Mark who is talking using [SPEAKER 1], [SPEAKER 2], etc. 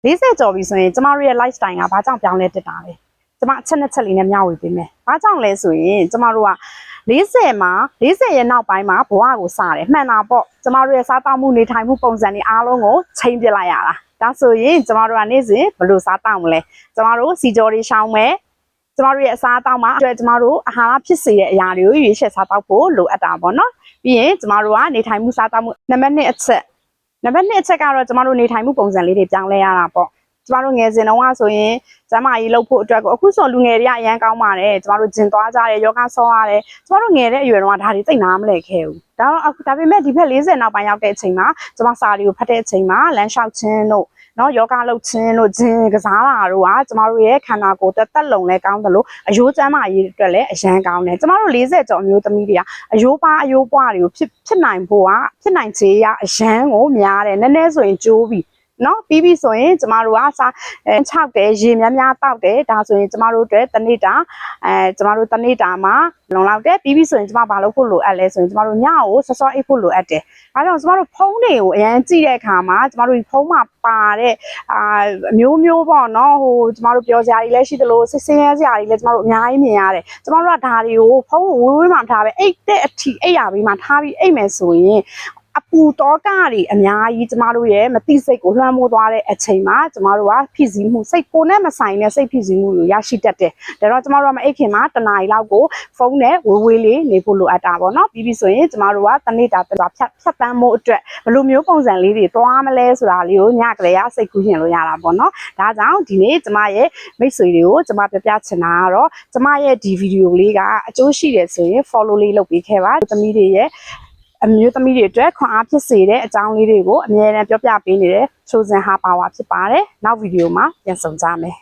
[SPEAKER 1] 40ကျော်ပြီဆိုရင်ကျမတို့ရဲ့ lifestyle ကဘာကြောင့်ပြောင်းလဲတက်တာလဲကျမအချက်နဲ့ချက်လေးနဲ့မျှဝေပေးမယ်ဘာကြောင့်လဲဆိုရင်ကျမတို့က40ရဲ့နောက်ပိုင်းမှာဘဝကိုစတယ်မှန်တာပေါ့ကျမတို့ရဲ့စားတောက်မှုနေထိုင်မှုပုံစံတွေအားလုံးကိုချိန်ပြလိုက်ရတာဒါဆိုရင်ကျမတို့ကနေ့စဉ်ဘယ်လိုစားတောက်မလဲကျမတို့စီကြောတွေရှောင်းမယ်ကျမတို့ရဲ့အစားအသောက်မှာအတွက်ကျမတို့အာဟာရဖြစ်စေတဲ့အရာတွေကိုရွေးချယ်စားတောက်ဖို့လိုအပ်တာပေါ့နော်ပြီးရင်ကျမတို့ကနေထိုင်မှုစားတောက်မှုနံပါတ်1အချက်ကတော့ကျမတို့နေထိုင်မှုပုံစံလေးတွေပြောင်းလဲရတာပေါ့ကျမတို့ငယ်စဉ်တုန်းကဆိုရင်ကျမကြီးလုပ်ဖို့အတွက်ကိုအခုဆိုလူငယ်တွေကအရန်ကောင်းပါတယ်ကျမတို့ဂျင်သွားကြတယ်ယောဂဆောရတယ်ကျမတို့ငယ်တဲ့အရွယ်တုန်းကဒါတွေသိနာမလဲခဲ့ဘူးဒါပေမဲ့ဒီဘက်40နောက်ပိုင်းရောက်တဲ့အချိန်မှာကျမစာတွေကိုဖတ်တဲ့အချိန်မှာလမ်းလျှောက်ခြင်းတို့နော်ယောဂလုပ်ခြင်းတို့ဂျင်ကစားတာတို့ကကျမတို့ရဲ့ခန္ဓာကိုယ်တက်လုံလဲကောင်းတယ်လို့အယိုးကျန်းမာရေးအတွက်လည်းအရန်ကောင်းတယ်ကျမတို့40ကျော်မျိုးသမီးတွေကအယိုးပွားတွေကိုဖြစ်နိုင်ဖို့ကဖြစ်နိုင်ခြေရအရန်ကိုများတယ်နည်းနည်းဆိုရင်ကျိုးပြီးနော်ပြီးပြီဆိုရင်ကျမတို့ကစား6တယ်ရေများများတောက်တယ်ဒါဆိုရင်ကျမတို့အတွက်တနေ့တာကျမတို့တနေ့တာမှာလုံလောက်တယ်ပြီးပြီဆိုရင်ကျမဘာလုပ်ဖို့လိုအပ်လဲဆိုရင်ကျမတို့ညကိုစောစောအိပ်ဖို့လိုအပ်တယ်အဲဒါကြောင့်ကျမတို့ဖုန်းတွေကိုအရင်ကြည့်တဲ့အခါမှာကျမတို့ဒီဖုန်းမှာပါတဲ့အမျိုးပေါ့နော်ဟိုကျမတို့ပြောစရာတွေလည်းရှိသလိုစစ်စင်းရဲစရာတွေလည်းကျမတို့အများကြီးမြင်ရတယ်ကျမတို့ကဒါတွေကိုဖုန်းကိုဝေးမှထားပဲအိတ်တဲ့အထီအိတ်ရပြီးမှထားပြီးအိတ်မယ်ဆိုရင်အပူတောကတွေအများကြီးကျမတို့ရဲ့မသိစိတ်ကိုလွှမ်းမိုးသွားတဲ့အချိန်မှာကျမတို့ကဖိစီးမှုစိတ်ကိုနဲ့မဆိုင်တဲ့စိတ်ဖိစီးမှုကိုရရှိတတ်တယ်ဒါတော့ကျမတို့ကမအိတ်ခင်မှာတနားရီလောက်ကိုဖုန်းနဲ့ဝေးလေးနေဖို့လိုအပ်တာပေါ့နော်ပြီးပြီဆိုရင်ကျမတို့ကတနေ့တာဖြတ်တန်းမှုအတွက်ဘယ်လိုမျိုးပုံစံလေးတွေသွားမလဲဆိုတာလေးကိုညကလေးကစိတ်ကူးရင်လို့ရတာပေါ့နော်ဒါကြောင့်ဒီနေ့ကျမရဲ့မိတ်ဆွေတွေကိုကျမပြပြချင်တာကတော့ကျမရဲ့ဒီဗီဒီယိုလေးကအကျိုးရှိတယ်ဆိုရင် follow လေးလုပ်ပေးခဲ့ပါသမီးတွေရဲ့အမျိုးသမီးတွေအတွက်ခွန်အားဖြစ်စေတဲ့အကြောင်းလေးတွေကိုအမြဲတမ်းပြောပြပေးနေတဲ့ချိုးစင်ဟာပါဝါဖြစ်ပါတယ်နောက်ဗီဒီယိုမှာပြန်ဆုံကြမယ်